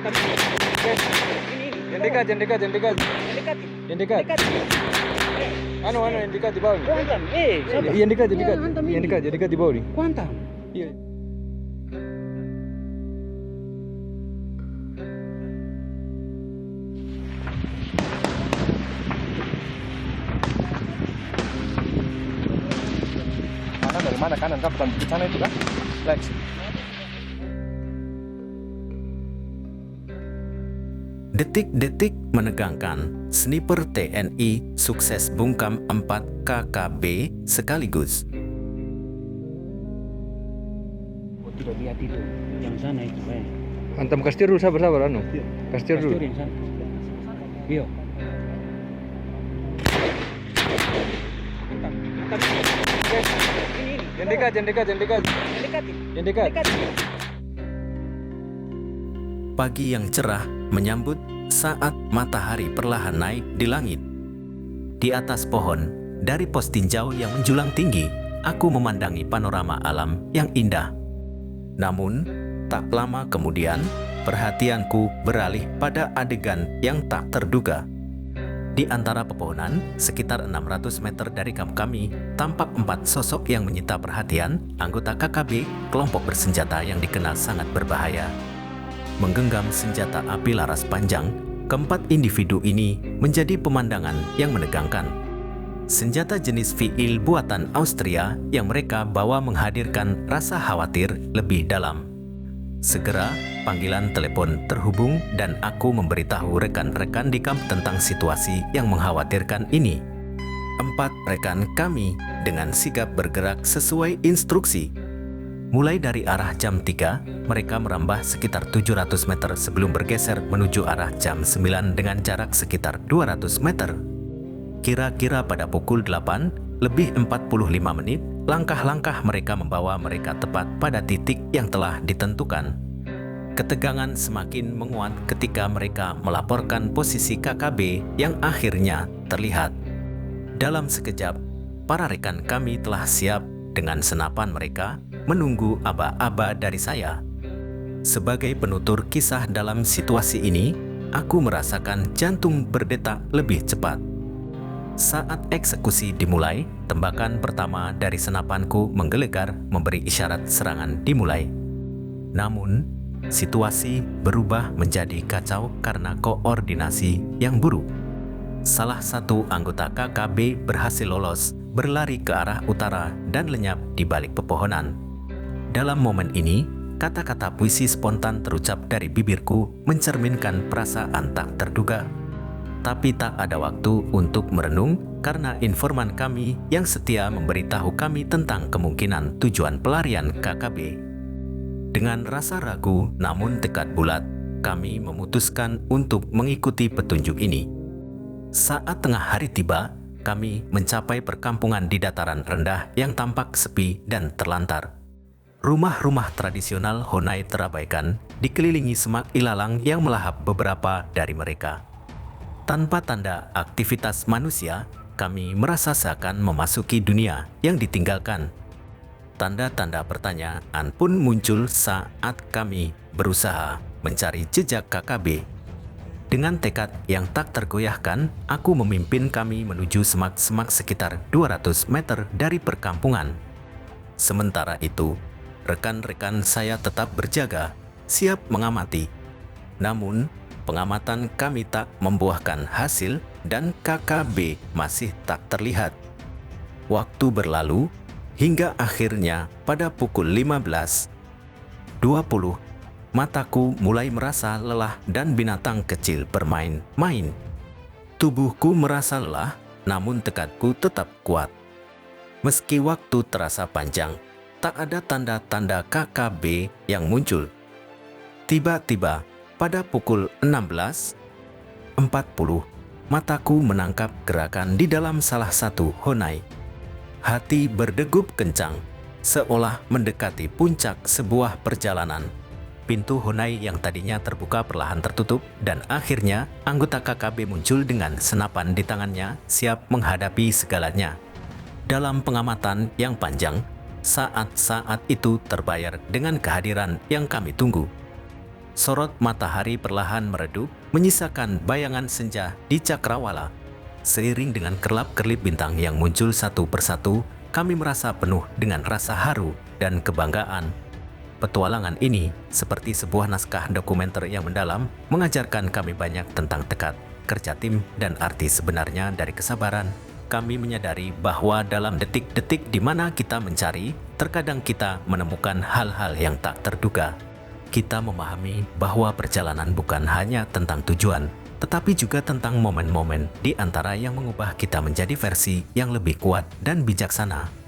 Yang dekat, yang dekat, yang dekat. Yang dekat. Yang dekat. Anu, yang dekat di bawah nih. Kau hantam. Sabar. Yang dekat, yang Ya, dekat. hantam Yang ini. dekat, yang dekat di bawah nih. Kau hantam. Iya. Mana dari mana kanan kan bukan di sana itu kan? Lex. Detik-detik menegangkan, sniper TNI sukses bungkam 4 KKB sekaligus. Kau tidak lihat itu. Yang sana itu. Hantam kastir dulu, sabar, sabar, anu. Kastir dulu. Yang sana. Iya. Yang dekat, yang dekat, yang dekat. Yang dekat. Yang dekat. Pagi yang cerah menyambut saat matahari perlahan naik di langit. Di atas pohon, dari pos tinjau yang menjulang tinggi, aku memandangi panorama alam yang indah. Namun, tak lama kemudian, perhatianku beralih pada adegan yang tak terduga. Di antara pepohonan, sekitar 600 meter dari kamp kami, tampak 4 sosok yang menyita perhatian anggota KKB, kelompok bersenjata yang dikenal sangat berbahaya. Menggenggam senjata api laras panjang, keempat individu ini menjadi pemandangan yang menegangkan. Senjata jenis VIL buatan Austria yang mereka bawa menghadirkan rasa khawatir lebih dalam. Segera, panggilan telepon terhubung dan aku memberitahu rekan-rekan di kamp tentang situasi yang mengkhawatirkan ini. 4 rekan kami dengan sigap bergerak sesuai instruksi. Mulai dari arah jam 3, mereka merambah sekitar 700 meter sebelum bergeser menuju arah jam 9 dengan jarak sekitar 200 meter. Kira-kira pada pukul 8, lebih 45 menit, langkah-langkah mereka membawa mereka tepat pada titik yang telah ditentukan. Ketegangan semakin menguat ketika mereka melaporkan posisi KKB yang akhirnya terlihat. Dalam sekejap, para rekan kami telah siap dengan senapan mereka menunggu aba-aba dari saya. Sebagai penutur kisah dalam situasi ini, aku merasakan jantung berdetak lebih cepat. Saat eksekusi dimulai, tembakan pertama dari senapanku menggelegar memberi isyarat serangan dimulai. Namun, situasi berubah menjadi kacau karena koordinasi yang buruk. Salah satu anggota KKB berhasil lolos, berlari ke arah utara dan lenyap di balik pepohonan. Dalam momen ini, kata-kata puisi spontan terucap dari bibirku mencerminkan perasaan tak terduga. Tapi tak ada waktu untuk merenung karena informan kami yang setia memberitahu kami tentang kemungkinan tujuan pelarian KKB. Dengan rasa ragu namun tekad bulat, kami memutuskan untuk mengikuti petunjuk ini. Saat tengah hari tiba, kami mencapai perkampungan di dataran rendah yang tampak sepi dan terlantar. Rumah-rumah tradisional Honai terabaikan, dikelilingi semak ilalang yang melahap beberapa dari mereka. Tanpa tanda aktivitas manusia, kami merasa seakan memasuki dunia yang ditinggalkan. Tanda-tanda pertanyaan pun muncul saat kami berusaha mencari jejak KKB. Dengan tekad yang tak tergoyahkan, aku memimpin kami menuju semak-semak sekitar 200 meter dari perkampungan. Sementara itu, rekan-rekan saya tetap berjaga, siap mengamati. Namun, pengamatan kami tak membuahkan hasil dan KKB masih tak terlihat. Waktu berlalu hingga akhirnya pada pukul 15.20 mataku mulai merasa lelah dan binatang kecil bermain-main. Tubuhku merasa lelah, namun tekadku tetap kuat. Meski waktu terasa panjang, tak ada tanda-tanda KKB yang muncul. Tiba-tiba, pada pukul 16.40, mataku menangkap gerakan di dalam salah satu Honai. Hati berdegup kencang, seolah mendekati puncak sebuah perjalanan. Pintu Honai yang tadinya terbuka perlahan tertutup dan akhirnya anggota KKB muncul dengan senapan di tangannya siap menghadapi segalanya. Dalam pengamatan yang panjang, saat-saat itu terbayar dengan kehadiran yang kami tunggu. Sorot matahari perlahan meredup, menyisakan bayangan senja di cakrawala. Seiring dengan kerlap-kerlip bintang yang muncul satu persatu, kami merasa penuh dengan rasa haru dan kebanggaan. Petualangan ini, seperti sebuah naskah dokumenter yang mendalam, mengajarkan kami banyak tentang tekad, kerja tim, dan arti sebenarnya dari kesabaran. Kami menyadari bahwa dalam detik-detik di mana kita mencari, terkadang kita menemukan hal-hal yang tak terduga. Kita memahami bahwa perjalanan bukan hanya tentang tujuan, tetapi juga tentang momen-momen di antara yang mengubah kita menjadi versi yang lebih kuat dan bijaksana.